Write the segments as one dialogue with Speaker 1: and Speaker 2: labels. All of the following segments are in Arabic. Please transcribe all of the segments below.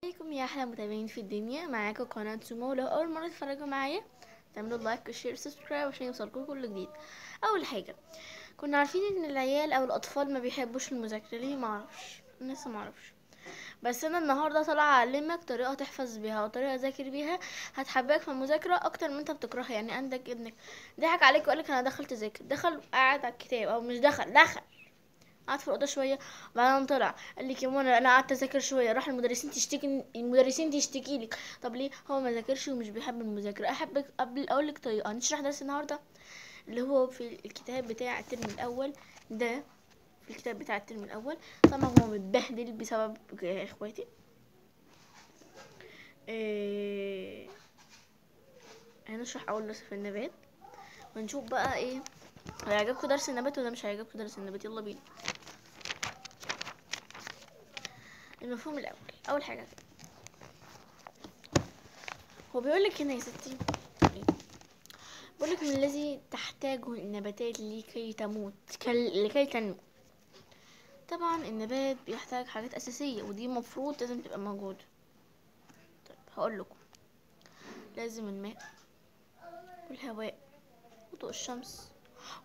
Speaker 1: عليكم يا احلى متابعين في الدنيا. معاكم قناه سومو. لو اول مره تتفرجوا معايا تعملوا لايك وشير وسبسكرايب عشان يوصلكم كل جديد. اول حاجه، كنا عارفين ان العيال او الاطفال ما بيحبوش المذاكره. ليه؟ ما اعرفش، لسه ما اعرفش. بس انا النهارده طالعه اعلمك طريقه تحفظ بيها وطريقه تذاكر بيها هتحببك في المذاكره اكتر من انت بتكرهها. يعني عندك ابنك ضحك عليك وقالك انا دخلت اذاكر، دخل قاعد على الكتاب، او مش دخل قعد في الاوضه شويه وبعدين طلع قال لك يا منى انا قعدت اذاكر شويه، راح المدرسين تشتكي لك. طب ليه؟ هو ما ذاكرش ومش بيحب المذاكره. احب قبل اقول لك طريقه نشرح درس النهارده اللي هو في الكتاب بتاع الترم الاول ده. في الكتاب بتاع الترم الاول طبعا هو متبهدل بسبب اخواتي. إيه... هنشرح اول درس في النبات ونشوف بقى ايه هيعجبكم درس النبات ولا مش هيعجبكم درس النبات. يلا بينا. المفهوم الاول، اول حاجه هو بيقولك هنا يا ستي، بيقولك من الذي تحتاجه النباتات لكي تموت لكي تنمو. طبعا النبات بيحتاج حاجات أساسية ودي مفروض لازم تبقى موجودة. طيب هقول لكم، لازم الماء والهواء وضوء الشمس،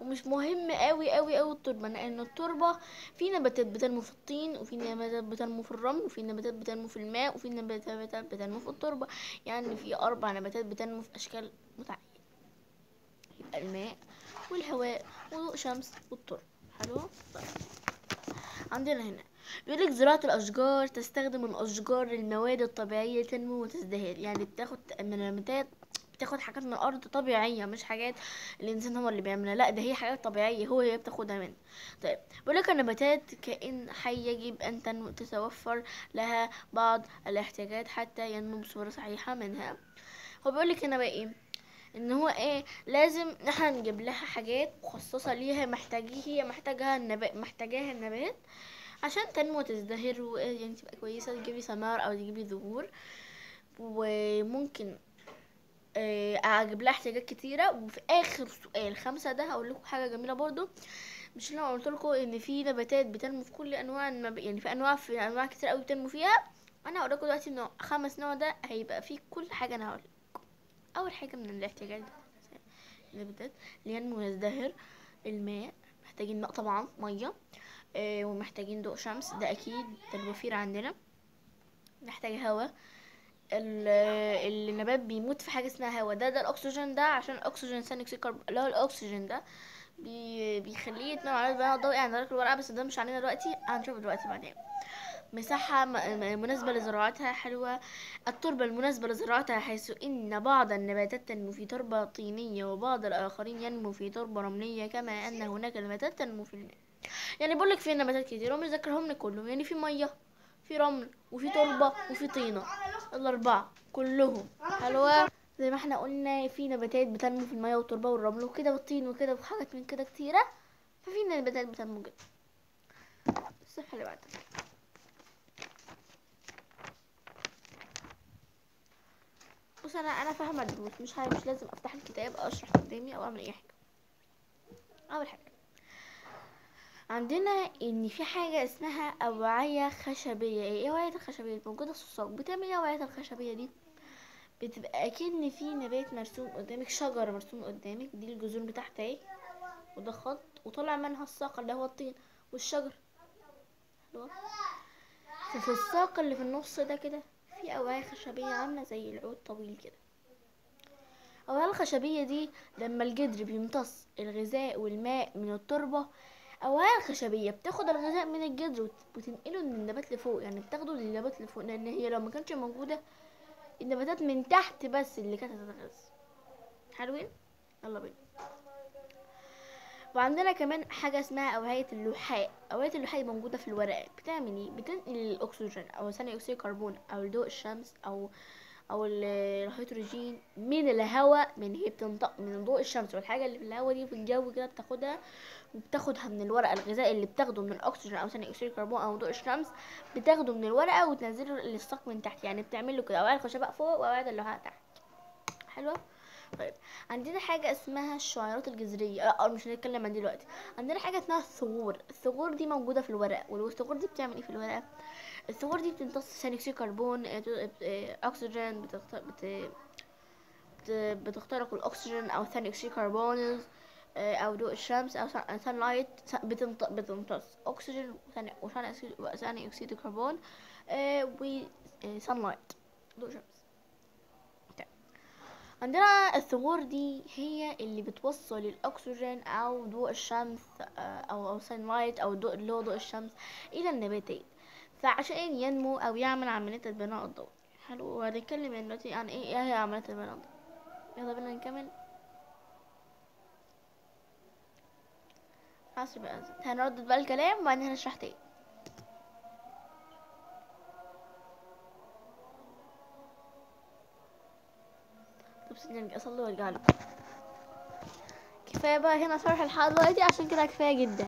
Speaker 1: ومش مهم قوي التربة، لأن التربة في نباتات بتنمو في الطين، وفي نباتات بتنمو في الرمل، وفي نباتات بتنمو في الماء، وفي نباتات بتنمو في التربة. يعني في 4 نباتات بتنمو في أشكال متعددة. يبقى الماء والهواء وضوء شمس والتربة. حلو. طيب عندنا هنا بيقولك زراعة الأشجار تستخدم الأشجار المواد الطبيعية تنمو وتزدهر. يعني بتاخد من النباتات، بتاخد حاجات من الأرض طبيعية، مش حاجات الإنسان هو اللي بيعملها، لا ده هي حاجات طبيعية هي بتاخدها منه. طيب بيقولك النباتات كائن حي يجب أن تتوفر لها بعض الاحتياجات حتى ينمو بصورة صحيحة. منها هو بيقولك هنا بقى ايه، ان هو ايه لازم احنا نجيب لها حاجات مخصصه ليها، هي محتاجاها النبات عشان تنمو وتزدهر يعني تبقى كويسه، تجيبي ثمار او تجيبي زهور. وممكن اجيب لها احتياجات كتيره. وفي اخر سؤال 5 ده هقول لكم حاجه جميله برضو. مش انا قلت لكم ان في نباتات بتنمو في كل انواع يعني في انواع كتير قوي بتنمو فيها. انا هقول لكم دلوقتي ان 5 نوع ده هيبقى فيه كل حاجه. انا هقول اول حاجه من الاحتياجات النباتات لينمو ويزدهر: الماء، محتاجين ماء طبعا، ميه. ومحتاجين ضوء شمس، ده اكيد ده الوفير عندنا. محتاج هواء. النبات بيموت في حاجه اسمها هواء، ده الاكسجين ده، عشان الاكسجين ثاني اكسيد الكربون اللي هو الاكسجين ده بيخليه يتنوع على البناء الضوئي عن طريق الورقه. بس ده مش علينا دلوقتي، هنشوفه دلوقتي بعدين. مساحة مناسبة لزراعتها حلوة. التربة المناسبة لزراعتها، حيث إن بعض النباتات تنمو في تربة طينية وبعض الآخرين ينمو في تربة رملية، كما أن هناك نباتات تنمو في الماء. يعني بقولك في نباتات كتير ومش ذاكرهم لك كلهم. يعني في مية، في رمل، وفي تربة، وفي طينة، ال4 كلهم. حلوة. زي ما احنا قلنا في نباتات بتنمو في المية والتربة والرمل وكده والطين وكده وحاجات من كده كتيرة. ففي نباتات بتنمو كده. الصفحة اللي بعدها، بص انا فاهمه الدروس، مش لازم افتح الكتاب او اشرح قدامي او اعمل اي حاجه. اول حاجه عندنا ان في حاجه اسمها اوعيه خشبيه. ايه اوعيه الخشبيه؟ موجوده في السوق. بتعمل ايه اوعيه الخشبيه دي؟ بتبقى اكن في نبات مرسوم قدامك، شجره مرسوم قدامك، دي الجذور بتاعتها اهي، وده خط وطلع منها الساق اللي هو الطين والشجر. حلوة. ففي الساق اللي في النص ده كده في اوعيه خشبيه عامله زي العود طويل كده. الأوعية الخشبية دي لما الجدر بيمتص الغذاء والماء من التربة، الأوعية الخشبية بتاخد الغذاء من الجدر وتنقله من النبات لفوق. يعني بتاخده للنبات لفوق، لأن هي لو ما كانتش موجودة النباتات من تحت بس اللي كانت هتتغذى. حلوين. يلا بينا. وعندنا كمان حاجة اسمها أوعية اللحاء. أوعية اللحاء موجودة في الورقة. بتعمل ايه؟ بتنقل الأكسجين أو ثاني أكسيد الكربون أو ضوء الشمس او الهيدروجين من الهواء. هي بتنطق من ضوء الشمس والحاجه اللي في الهواء دي في الجو كده بتاخدها، وبتاخدها من الورقه. الغذاء اللي بتاخده من الاكسجين او ثاني اكسيد الكربون او ضوء الشمس بتاخده من الورقه وتنزله للساق من تحت. يعني بتعمل له كده اوعيه الخشباء فوق واوعيه اللحاء تحت. حلوه. طيب عندنا حاجه اسمها الشعيرات الجذريه. لا مش هنتكلم عن دي دلوقتي. عندنا حاجه اسمها الثغور. الثغور دي موجوده في الورقه. والثغور دي بتعمل ايه في الورقه؟ الثغور دي بتمتص ثاني اكسيد كربون، اكسجين، بتخترق الاكسجين او ثاني اكسيد كربون، او ضوء الشمس او سان لايت. بتمتص اكسجين وثاني اكسيد الكربون و سان لايت، ضوء شمس. طيب. عندنا الثغور دي هي اللي بتوصل الاكسجين او ضوء الشمس او سان لايت او ضوء اللي هو ضوء الشمس الى النباتات، فعشان ينمو او يعمل عملية البناء الضوئي. حلو. وهنتكلم دلوقتي عن ايه هي عملية البناء الضوئي. يلا بينا نكمل. خلاص بقى هنردد بقى الكلام وبعدين هنشرح تاني. طب سيبني اصلي وارجع لكم. كفايه بقى هنا شرح لحد دلوقتي، عشان كده كفايه جدا.